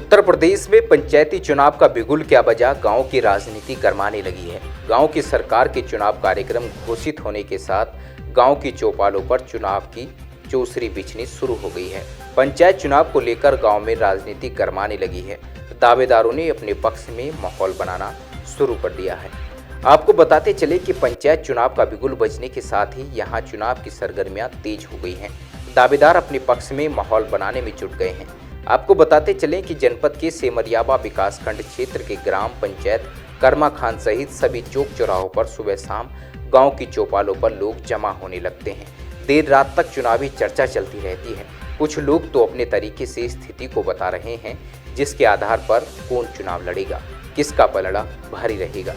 उत्तर प्रदेश में पंचायती चुनाव का बिगुल क्या बजा, गांव की राजनीति गरमाने लगी है। गांव की सरकार के चुनाव कार्यक्रम घोषित होने के साथ गांव की चौपालों पर चुनाव की चौसरी बिछनी शुरू हो गई है। पंचायत चुनाव को लेकर गांव में राजनीति गरमाने लगी है। दावेदारों ने अपने पक्ष में माहौल बनाना शुरू कर दिया है। आपको बताते चले कि पंचायत चुनाव का बिगुल बजने के साथ ही यहां चुनाव की सरगर्मियां तेज हो गई हैं। दावेदार अपने पक्ष में माहौल बनाने में जुट गए हैं। आपको बताते चलें कि जनपद के सेमरियाबा विकासखंड क्षेत्र के ग्राम पंचायत कर्मा खान सहित सभी चौक चौराहों पर सुबह शाम गांव की चौपालों पर लोग जमा होने लगते हैं। देर रात तक चुनावी चर्चा चलती रहती है। कुछ लोग तो अपने तरीके से स्थिति को बता रहे हैं, जिसके आधार पर कौन चुनाव लड़ेगा, किसका पलड़ा भारी रहेगा,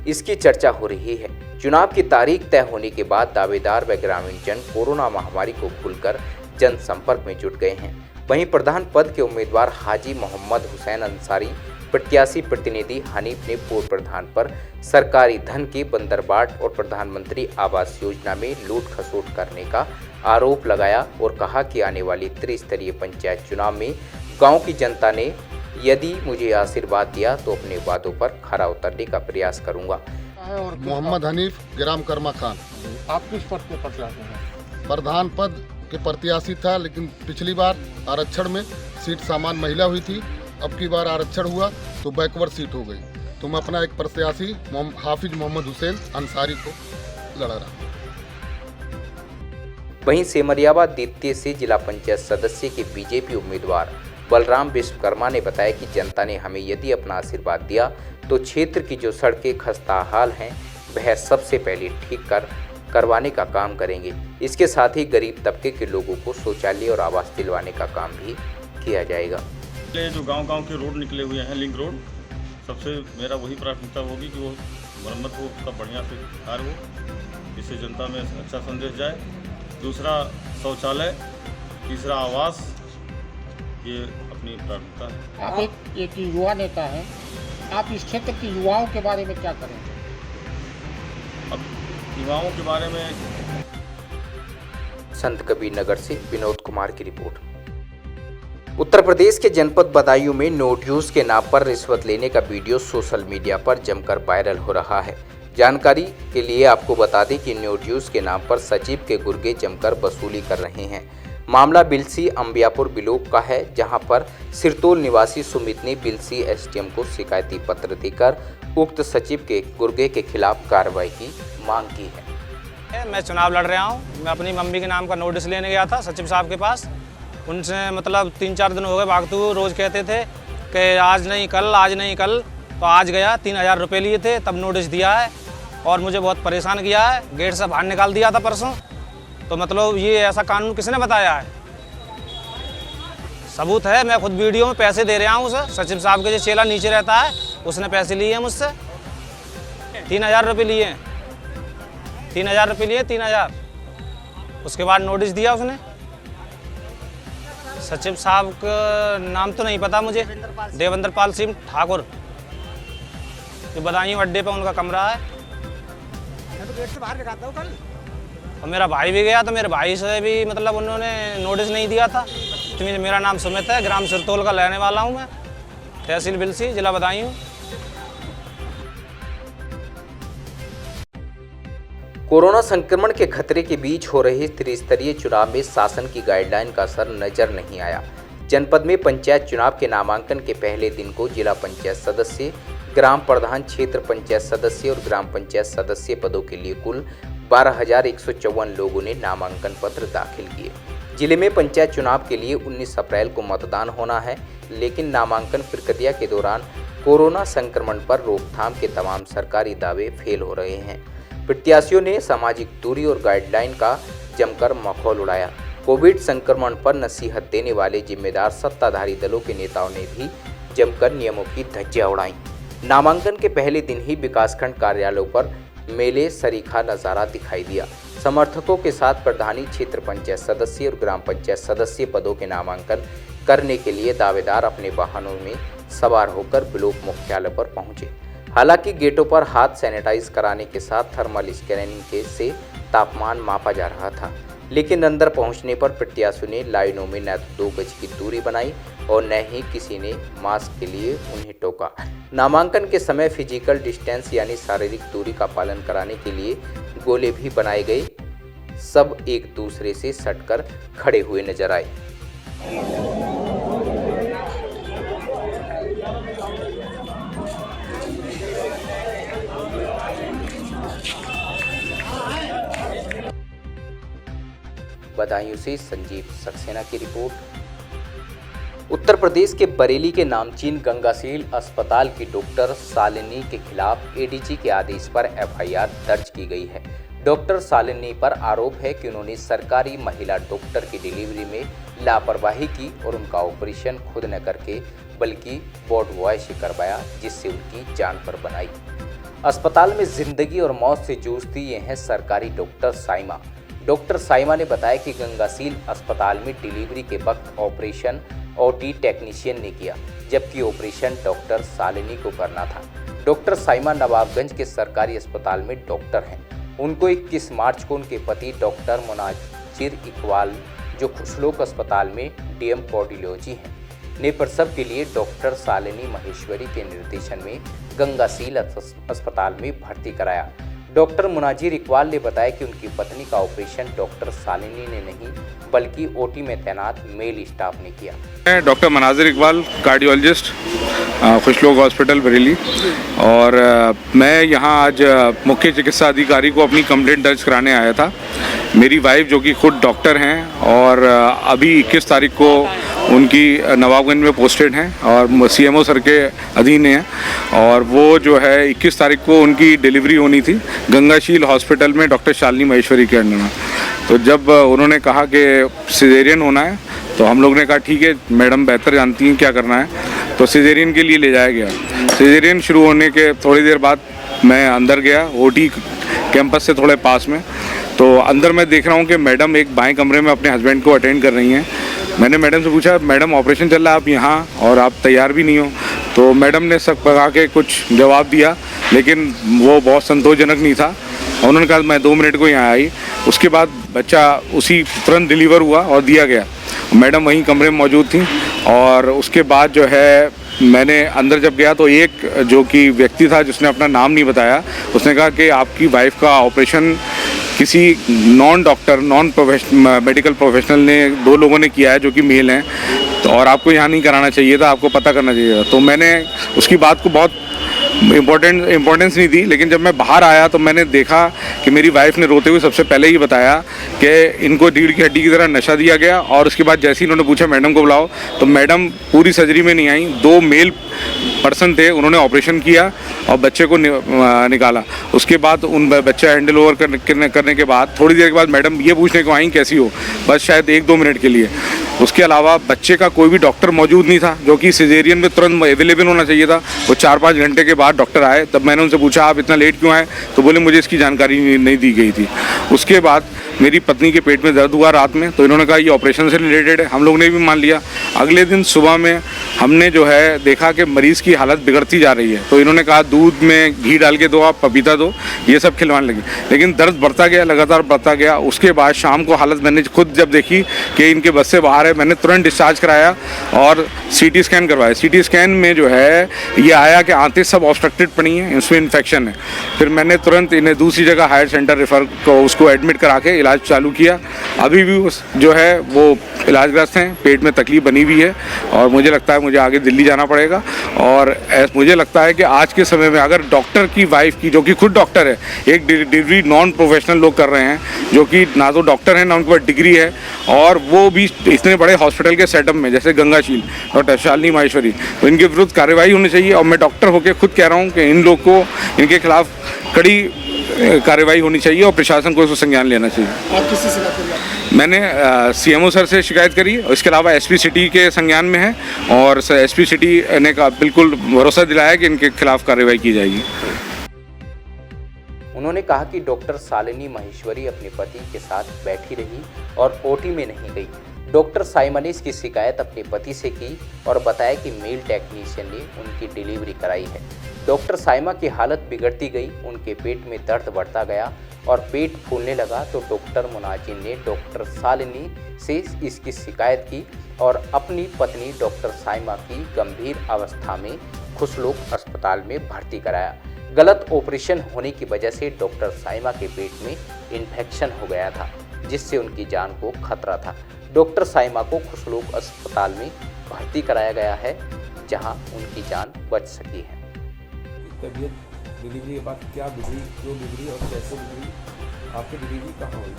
इसकी चर्चा हो रही है। चुनाव की तारीख तय होने के बाद दावेदार व ग्रामीण जन कोरोना महामारी को भूलकर जनसंपर्क में जुट गए हैं। वहीं प्रधान पद के उम्मीदवार हाजी मोहम्मद हुसैन अंसारी, प्रत्याशी प्रतिनिधि हनीफ ने पूर्व प्रधान पर सरकारी धन के बंदरबाट और प्रधानमंत्री आवास योजना में लूट खसोट करने का आरोप लगाया और कहा कि आने वाली त्रिस्तरीय पंचायत चुनाव में गांव की जनता ने यदि मुझे आशीर्वाद दिया तो अपने वादों पर खरा उतरने का प्रयास करूंगा। मोहम्मद हनीफ, ग्राम कर्मा खान। आप किस पद के प्रत्याशी हैं? प्रधान पद के प्रत्याशी था, लेकिन पिछली बार आरक्षण में सीट सामान्य महिला हुई थी। अब की बार आरक्षण हुआ तो बैकवर्ड सीट हो गई, तो मैं अपना एक प्रत्याशी हाफिज मोहम्मद हुसैन अंसारी को लड़ा रहा। वहीं सेमरियाबा द्वितीय से जिला पंचायत सदस्य के बीजेपी उम्मीदवार बलराम विश्वकर्मा ने बताया कि जनता ने हमें यदि अपना आशीर्वाद दिया तो क्षेत्र की जो सड़कें खस्ताहाल हैं वह सबसे पहले ठीक करवाने का काम करेंगे। इसके साथ ही गरीब तबके के लोगों को शौचालय और आवास दिलवाने का काम भी किया जाएगा। जो गांव-गांव के रोड निकले हुए हैं, लिंक रोड, सबसे मेरा वही प्राथमिकता होगी कि वो मरम्मत हो, उसका बढ़िया से कार्य हो, जिससे जनता में अच्छा संदेश जाए। दूसरा शौचालय, तीसरा आवास, ये अपनी प्राथमिकता है। आप एक युवा नेता हैं, आप इस क्षेत्र के युवाओं के बारे में क्या करेंगे? अब युवाओं के बारे में संत कबीर नगर से विनोद कुमार की रिपोर्ट। उत्तर प्रदेश के जनपद बदायूं में नो ड्यूज के नाम पर रिश्वत लेने का वीडियो सोशल मीडिया पर जमकर वायरल हो रहा है। जानकारी के लिए आपको बता दें कि नो ड्यूज के नाम पर सचिव के गुर्गे जमकर वसूली कर रहे हैं। मामला बिलसी अंबियापुर ब्लॉक का है, जहां पर सिरतोल निवासी सुमित ने बिलसी एसडीएम को शिकायती पत्र देकर उक्त सचिव के गुर्गे के खिलाफ कार्रवाई की मांग की है। मैं चुनाव लड़ रहा हूं। मैं अपनी मम्मी के नाम का नोटिस लेने गया था सचिव साहब के पास। उनसे मतलब 3-4 दिन हो गए भागते हुए, रोज़ कहते थे कि आज नहीं कल, आज नहीं कल। तो आज गया, 3000 रुपये लिए थे, तब नोटिस दिया है और मुझे बहुत परेशान किया है। गेट से बाहर निकाल दिया था परसों। तो मतलब ये ऐसा कानून किसने बताया है? सबूत है, मैं खुद वीडियो में पैसे दे रहा हूँ उसे। सचिव साहब के जो चेला नीचे रहता है उसने पैसे लिए हैं मुझसे, 3000 रुपये लिए हैं, 3000 रुपये लिए, 3000। उसके बाद नोटिस दिया उसने। सचिव साहब का नाम तो नहीं पता मुझे, देवेंद्र पाल सिंह ठाकुर, जो बदायूं अड्डे पे उनका कमरा है। मैं तो गेट से बाहर निकालता हूँ कल। और मेरा भाई भी गया, तो मेरे भाई से भी मतलब उन्होंने नोटिस नहीं दिया था। तो मेरा नाम सुमित है, ग्राम सिरतोल का रहने वाला हूँ मैं, तहसील बिलसी, जिला बदायूं। कोरोना संक्रमण के खतरे के बीच हो रहे त्रिस्तरीय चुनाव में शासन की गाइडलाइन का असर नजर नहीं आया। जनपद में पंचायत चुनाव के नामांकन के पहले दिन को जिला पंचायत सदस्य, ग्राम प्रधान, क्षेत्र पंचायत सदस्य और ग्राम पंचायत सदस्य पदों के लिए कुल 12,154 लोगों ने नामांकन पत्र दाखिल किए। जिले में पंचायत चुनाव के लिए 19 अप्रैल को मतदान होना है, लेकिन नामांकन प्रक्रिया के दौरान कोरोना संक्रमण पर रोकथाम के तमाम सरकारी दावे फेल हो रहे हैं। प्रत्याशियों ने सामाजिक दूरी और गाइडलाइन का जमकर मखौल उड़ाया। कोविड संक्रमण पर नसीहत देने वाले जिम्मेदार सत्ताधारी दलों के नेताओं ने भी जमकर नियमों की धज्जियां उड़ाई। नामांकन के पहले दिन ही विकासखंड कार्यालयों पर मेले सरीखा नजारा दिखाई दिया। समर्थकों के साथ प्रधानी, क्षेत्र पंचायत सदस्य और ग्राम पंचायत सदस्य पदों के नामांकन करने के लिए दावेदार अपने वाहनों में सवार होकर ब्लॉक मुख्यालय पर पहुंचे। हालांकि गेटों पर हाथ सैनिटाइज कराने के साथ थर्मल स्कैनिंग से तापमान मापा जा रहा था, लेकिन अंदर पहुंचने पर प्रत्याशियों ने लाइनों में न तो 2 गज की दूरी बनाई और न ही किसी ने मास्क के लिए उन्हें टोका। नामांकन के समय फिजिकल डिस्टेंस यानी शारीरिक दूरी का पालन कराने के लिए गोले भी बनाए गए। सब एक दूसरे से सटकर खड़े हुए नजर आए। बदायूं से संजीव सक्सेना की रिपोर्ट। उत्तर प्रदेश के बरेली के नामचीन गंगासील अस्पताल की डॉक्टर शालिनी के खिलाफ एडीजी के आदेश पर एफआईआर दर्ज की गई है। डॉक्टर शालिनी पर आरोप है कि उन्होंने सरकारी महिला डॉक्टर की डिलीवरी में लापरवाही की और उनका ऑपरेशन खुद न करके बल्कि वार्ड बॉय से करवाया, जिससे उनकी जान पर बनाई। अस्पताल में जिंदगी और मौत से जूझती ये हैं सरकारी डॉक्टर साइमा। डॉक्टर साइमा ने बताया कि गंगासील अस्पताल में डिलीवरी के वक्त ऑपरेशन ओटी टेक्नीशियन ने किया, जबकि ऑपरेशन डॉक्टर शालिनी को करना था। डॉक्टर साइमा नवाबगंज के सरकारी अस्पताल में डॉक्टर हैं। उनको 21 मार्च को उनके पति डॉक्टर मुनाजिर इकबाल, जो खुशलोक अस्पताल में डीएम कार्डियोलॉजी हैं, ने प्रसव के लिए डॉक्टर शालिनी महेश्वरी के निर्देशन में गंगासील अस्पताल में भर्ती कराया। डॉक्टर मुनाजिर इकबाल ने बताया कि उनकी पत्नी का ऑपरेशन डॉक्टर शालिनी ने नहीं बल्कि ओटी में तैनात मेल स्टाफ ने किया। मैं doctor मुनाजिर Iqbal, cardiologist, Khushlok hospital Bareilly, और मैं यहाँ आज मुख्य चिकित्सा अधिकारी को अपनी कंप्लेंट दर्ज कराने आया था। मेरी वाइफ जो कि खुद डॉक्टर हैं और अभी 21 तारीख को उनकी नवाबगंज में पोस्टेड हैं और सीएमओ सर के अधीन हैं, और वो जो है 21 तारीख को उनकी डिलीवरी होनी थी गंगाशील हॉस्पिटल में डॉक्टर शालिनी महेश्वरी के अंडर में। तो जब उन्होंने कहा कि सिजेरियन होना है तो हम लोग ने कहा ठीक है, मैडम बेहतर जानती हैं क्या करना है, तो सिजेरियन के लिए ले जाया गया। सिजेरियन शुरू होने के थोड़ी देर बाद मैं अंदर गया, ओटी कैंपस से थोड़े पास में। तो अंदर मैं देख रहा हूँ कि मैडम एक बाएं कमरे में अपने हस्बैंड को अटेंड कर रही हैं। मैंने मैडम से पूछा, मैडम ऑपरेशन चल रहा है, आप यहाँ और आप तैयार भी नहीं हो? तो मैडम ने सब पका के कुछ जवाब दिया, लेकिन वो बहुत संतोषजनक नहीं था। उन्होंने कहा मैं 2 मिनट को यहाँ आई। उसके बाद बच्चा उसी तुरंत डिलीवर हुआ और दिया गया। मैडम वहीं कमरे में मौजूद थी, और उसके बाद जो है मैंने अंदर जब गया तो एक जो कि व्यक्ति था जिसने अपना नाम नहीं बताया, उसने कहा कि आपकी वाइफ का ऑपरेशन किसी non doctor, non medical professional ने 2 लोगों ने किया है जो कि मेल हैं, तो और आपको यहाँ नहीं कराना चाहिए था, आपको पता करना चाहिए था। तो मैंने उसकी बात को बहुत इम्पोर्टेंस नहीं दी, लेकिन जब मैं बाहर आया तो मैंने देखा कि मेरी वाइफ ने रोते हुए सबसे पहले ही बताया कि इनको रीढ़ की हड्डी की तरह नशा दिया गया। और उसके बाद जैसे ही इन्होंने पूछा मैडम को बुलाओ, तो मैडम पूरी सर्जरी में नहीं आई। 2 मेल पर्सन थे, उन्होंने ऑपरेशन किया और बच्चे को निकाला। उसके बाद उन बच्चा हैंडल ओवर करने के बाद थोड़ी देर के बाद मैडम ये पूछने को आई कैसी हो, बस शायद 1-2 मिनट के लिए। उसके अलावा बच्चे का कोई भी डॉक्टर मौजूद नहीं था, जो कि सिजेरियन में तुरंत अवेलेबल होना चाहिए था। वो 4-5 घंटे के बाद डॉक्टर आए। तब मैंने उनसे पूछा आप इतना लेट क्यों आए, तो बोले मुझे इसकी जानकारी नहीं दी गई थी। उसके बाद मेरी पत्नी के पेट में दर्द हुआ रात में, तो इन्होंने कहा ये ऑपरेशन से रिलेटेड है। हम लोग ने भी मान लिया। अगले दिन सुबह में हमने जो है देखा कि मरीज़ की हालत बिगड़ती जा रही है, तो इन्होंने कहा दूध में घी डाल के दो, आप पपीता दो, ये सब खिलवाने लगे। लेकिन दर्द बढ़ता गया, लगातार बढ़ता गया। उसके बाद शाम को हालत मैंने खुद जब देखी कि इनके बस से बाहर है, मैंने तुरंत डिस्चार्ज कराया और सीटी स्कैन करवाया। सीटी स्कैन में जो है ये आया कि आंतें सब ऑब्स्ट्रक्टेड पड़ी हैं, इसमें इन्फेक्शन है। फिर मैंने तुरंत इन्हें दूसरी जगह हायर सेंटर रेफर को उसको एडमिट करा के इलाज चालू किया। अभी भी उस जो है वो इलाजग्रस्त हैं, पेट में तकलीफ बनी हुई है, और मुझे लगता है मुझे आगे दिल्ली जाना पड़ेगा। और मुझे लगता है कि आज के समय में अगर डॉक्टर की वाइफ की, जो कि खुद डॉक्टर है, एक डिलीवरी नॉन प्रोफेशनल लोग कर रहे हैं, जो कि ना तो डॉक्टर है ना उनके पास डिग्री है, और वो भी इतने बड़े हॉस्पिटल के सेटअप में जैसे गंगाशील डॉक्टर शालिनी महेश्वरी, तो इनके विरुद्ध कार्रवाई होनी चाहिए। और मैं डॉक्टर होकर खुद कह रहा हूँ कि इन लोग को, इनके खिलाफ कड़ी कार्रवाई होनी चाहिए और प्रशासन को इसको संज्ञान लेना चाहिए। आप किसी से बात करिए? मैंने सीएमओ सर से शिकायत करी, और इसके अलावा एसपी सिटी के संज्ञान में है, और एसपी सिटी ने का बिल्कुल भरोसा दिलाया कि इनके खिलाफ कार्रवाई की जाएगी। उन्होंने कहा कि डॉक्टर शालिनी महेश्वरी अपने पति के साथ बैठी रही और ओटी में नहीं गई। डॉक्टर साइमा ने इसकी शिकायत अपने पति से की और बताया कि मेल टेक्नीशियन ने उनकी डिलीवरी कराई है। डॉक्टर साइमा की हालत बिगड़ती गई, उनके पेट में दर्द बढ़ता गया और पेट फूलने लगा तो डॉक्टर मुनाजिर ने डॉक्टर सालिनी से इसकी शिकायत की और अपनी पत्नी डॉक्टर साइमा की गंभीर अवस्था में खुशलोक अस्पताल में भर्ती कराया। गलत ऑपरेशन होने की वजह से डॉक्टर साइमा के पेट में इन्फेक्शन हो गया था, जिससे उनकी जान को खतरा था। डॉक्टर साइमा को खुशलोक अस्पताल में भर्ती कराया गया है, जहां उनकी जान बच सकी है। तबीयत डिलीवरी के बाद क्या बिगड़ी, क्यों बिगड़ी और कैसे बिगड़ी, आपकी डिलीवरी कहाँ हुई?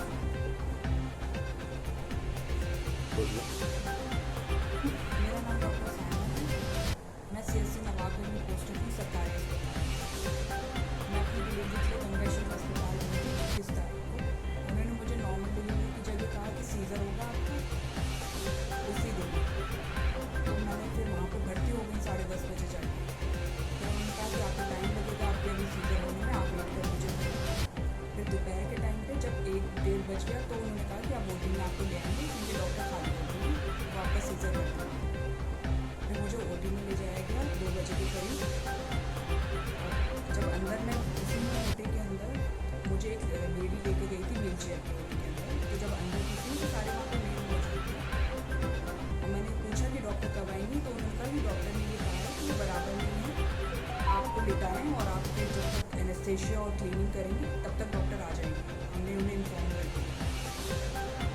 मेरा नाम डॉक्टर साइमा है। मैं CSC नवाबगंज में पोस्टेड हूँ सरकारी अस्पताल। मैं अपनी डिलीवरी के लिए गंगा शिव अस्पताल में थी 21 तारीख को। उन्होंने मुझे नॉर्मल डिलीवरी की जगह कहा कि सीज़र होगा आपका उसी दिन। तो मैंने फिर वहाँ पर भर्ती हो गई 10:30 बजे जाके। तो उन्होंने कहा कि आपको टाइम लगेगा, आपके अभी सीज़र होने में, आप वेट कर लीजिए। फिर दोपहर के टाइम पे जब 1-1:30 बज गया तो उन्होंने कहा कि आप OT में आपको ले आएंगे क्योंकि डॉक्टर खाली हो गई, वो आपका सीज़र कर देंगे। फिर मुझे OT में ले जाया गया 2 बजे के करीब। और जब अंदर मैं उसी में OT के अंदर मुझे एक लेडी लेके गई थी व्हील चेयर के OT के अंदर। तो जब अंदर थी तो सारे वहाँ पर मेल मौजूद थे और मैंने पूछा कि डॉक्टर कब आएंगी, तो उन्होंने कहा कि डॉक्टर ने ये कहा है कि ये बराबर नहीं है, आपको लिटाएँ और आपके जब तक एनेस्थेशिया और क्लीनिंग करेंगे तब तक डॉक्टर आ जाएंगे। हमने उन्हें इन्फॉर्म कर दिया।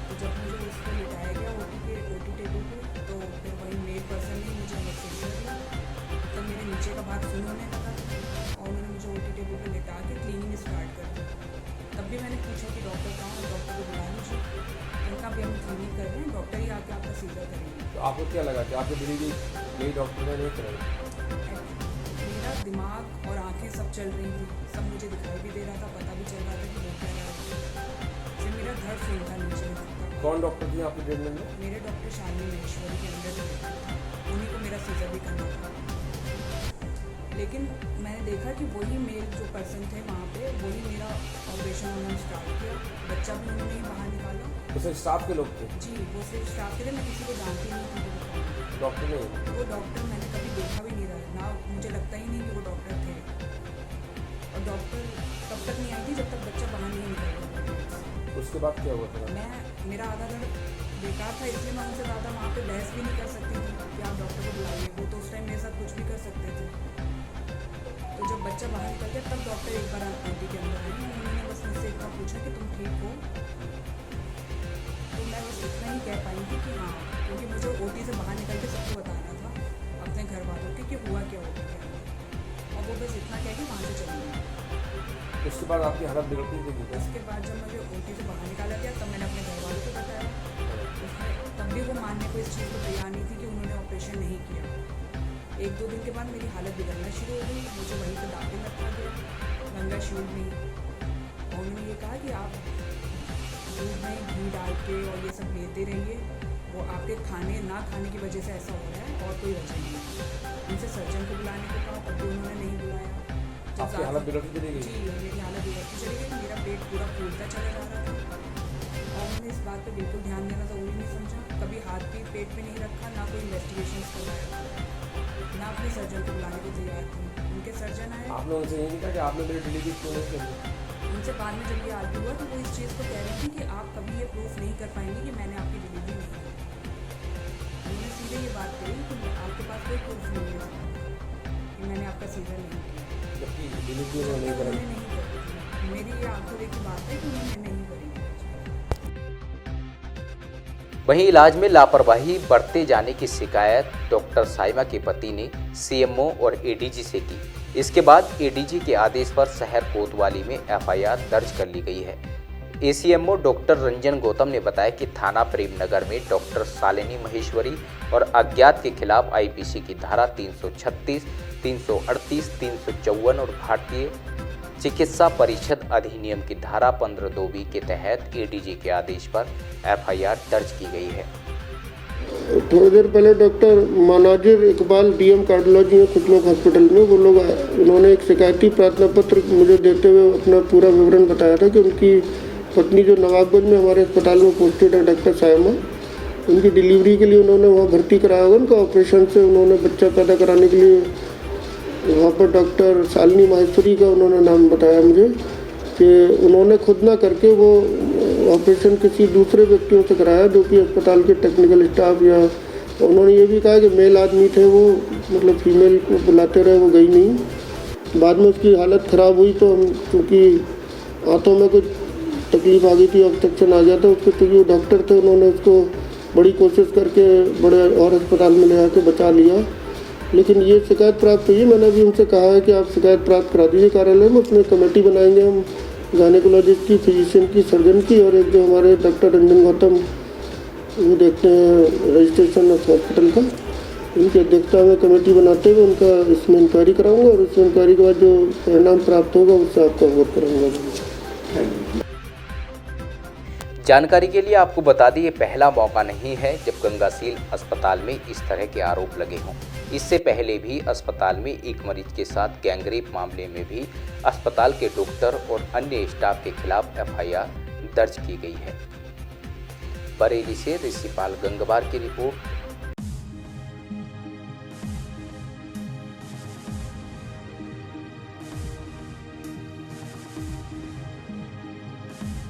तो जब मुझे उसको लिटाया गया OT टेबल पे, तो फिर वही मेल पर्सन ने मुझे एनेस्थेशिया दिया। तब मेरे नीचे का भाग सुन होने लगा और उन्होंने मुझे OT टेबल पे लिटा के क्लीनिंग स्टार्ट कर दी। तब भी मैंने पूछा कि डॉक्टर कहाँ है, डॉक्टर को बुला लीजिए। उनका भी हम क्लीनिंग कर रहे हैं, डॉक्टर ही आके आपका सीज़र करेंगे। तो आपको क्या लगा कि आपकी डिलीवरी नई डॉक्टर ने नहीं कराई? मेरा दिमाग और आंखें सब चल रही थी, सब मुझे दिखाई भी दे रहा था, पता भी चल रहा था कि वो क्या रहा है। फिर मेरा धड़ फूल था नीचे। कौन डॉक्टर थी आपके ट्रीटमेंट में? मेरे डॉक्टर शालिनी महेश्वरी के अंदर उन्हीं को मेरा सीज़र भी करना था। लेकिन मैंने देखा कि वही मेल जो पर्सन थे वहाँ पे, वही मेरा ऑपरेशन उन्होंने स्टार्ट किया। बच्चा भी उन्होंने ही बाहर निकाला। तो सिर्फ स्टाफ के लोग थे? जी, वो सिर्फ स्टाफ के थे, मैं किसी को जानती नहीं थी। डॉक्टर नहीं? वो डॉक्टर मैंने कभी देखा भी नहीं रहा ना, मुझे लगता ही नहीं कि वो डॉक्टर थे। और डॉक्टर तब तक नहीं आई थी जब तक बच्चा बाहर नहीं निकला। उसके बाद क्या हुआ था? मेरा आधा धड़ बेकार था, इसलिए मैं उनसे ज़्यादा वहाँ पे बहस भी नहीं कर सकती थी कि आप डॉक्टर को बुलाइए। वो तो उस टाइम मेरे साथ कुछ भी कर सकते थे। तो जब बच्चा बाहर निकल गया तब डॉक्टर एक बार OT के अंदर आई। उन्होंने बस मुझसे इतना पूछा कि तुम ठीक हो? तो मैं बस इतना ही कह पाई थी कि हाँ, क्योंकि मुझे OT से बाहर निकल के सबको बताना था अपने घर वालों के कि हुआ क्या OT के अंदर। और वो बस इतना कह के वहाँ से चली गई। उसके बाद आपकी हालत बिगड़ती थी? उसके बाद जब मुझे OT से बाहर निकाला गया तब मैंने अपने घर वालों को बताया। तब भी वो मानने को इस चीज़ को तैयार नहीं थी कि उन्होंने ऑपरेशन नहीं किया। 1-2 दिन के बाद मेरी हालत बिगड़ना शुरू हो गई। मुझे वहीं पर दाखिल रखा गया गंगा शिव में। और उन्होंने ये कहा कि आप दूध में घी डाल के और ये सब लेते रहिए, वो आपके खाने ना खाने की वजह से ऐसा हो रहा है और कोई वजह नहीं है। उनसे सर्जन को बुलाने को कहा, तब भी उन्होंने नहीं बुलाया। आपकी हालत बिगड़ती चली गई? जी, मेरी हालत बिगड़ती चली गई। मेरा पेट पूरा फूलता चला जा रहा था और मैंने इस बात पे बिल्कुल ध्यान देना ज़रूरी नहीं समझा। कभी हाथ भी पेट पे नहीं रखा, ना कोई इन्वेस्टिगेशन करवाया, ना अपने सर्जन को बुलाने को तैयार थी। उनके सर्जन आए। आपने उनसे यही कहा कि आपने मेरी डिलीवरी क्यों नहीं करी? उनसे बाद में जब ये आर्ग्यू हुआ तो वो इस चीज़ को कह रही थी कि आप कभी ये प्रूफ नहीं कर पाएंगे कि मैंने आपकी डिलीवरी नहीं की। उन्होंने सीधे ये बात कही कि आपके पास कोई प्रूफ नहीं है कि मैंने आपका सीज़र नहीं किया। जबकि डिलीवरी उन्होंने नहीं कराई। नहीं करी। मेरी ये आंखों देखी बात है कि उन्होंने नहीं करी। वहीं इलाज में लापरवाही बरते जाने की शिकायत डॉक्टर साइमा के पति ने CMO और ADG से की। इसके बाद ADG के आदेश पर शहर कोतवाली में FIR दर्ज कर ली गई है। ACMO डॉक्टर रंजन गौतम ने बताया कि थाना प्रेमनगर में डॉक्टर शालिनी महेश्वरी और अज्ञात के खिलाफ IPC की धारा 336, 338, 354 और भारतीय चिकित्सा परिषद अधिनियम की धारा 15(2)(b) के तहत ADG के आदेश पर FIR दर्ज की गई है। थोड़ी देर पहले डॉक्टर मनाजिर इकबाल DM कार्डियोलॉजी में खुशलोक हॉस्पिटल में वो लोग उन्होंने एक शिकायती प्रार्थना पत्र मुझे देते हुए अपना पूरा विवरण बताया था कि उनकी पत्नी जो नवाबगंज में हमारे अस्पताल में पोस्टेड है डॉक्टर साइमा, उनकी डिलीवरी के लिए उन्होंने वहाँ भर्ती कराया होगा। उनका ऑपरेशन से उन्होंने बच्चा पैदा कराने के लिए वहाँ पर डॉक्टर शालिनी माहेश्वरी का उन्होंने नाम बताया मुझे कि उन्होंने खुद ना करके वो ऑपरेशन किसी दूसरे व्यक्तियों से कराया जो कि अस्पताल के टेक्निकल स्टाफ, या उन्होंने ये भी कहा कि मेल आदमी थे वो, मतलब फीमेल को बुलाते रहे, वो गई नहीं। बाद में उसकी हालत ख़राब हुई तो हम, क्योंकि आंतों में कुछ तकलीफ आ गई थी, ऑब्स्ट्रक्शन आ गया था उसको, तो जो डॉक्टर थे उन्होंने उसको बड़ी कोशिश करके बड़े और अस्पताल में ले आके बचा लिया। लेकिन ये शिकायत प्राप्त हुई है, मैंने अभी उनसे कहा है कि आप शिकायत प्राप्त करा दीजिए कार्यालय में, उसमें कमेटी बनाएंगे हम गायनेकोलॉजिस्ट की, फिजिशियन की, सर्जन की, और एक जो हमारे डॉक्टर रंजन गौतम वो देखते हैं रजिस्ट्रेशन हॉस्पिटल का, इनकी अध्यक्षता में कमेटी बनाते हुए उनका इसमें इंक्वायरी कराऊंगा, और उस इंक्वायरी के बाद जो परिणाम प्राप्त होगा उससे आपको अवगत कराऊंगा। जानकारी के लिए आपको बता दें, ये पहला मौका नहीं है जब गंगासील अस्पताल में इस तरह के आरोप लगे हों। इससे पहले भी अस्पताल में एक मरीज के साथ गैंगरेप मामले में भी अस्पताल के डॉक्टर और अन्य स्टाफ के खिलाफ एफआईआर दर्ज की गई है। बरेली से ऋषिपाल गंगवार की रिपोर्ट,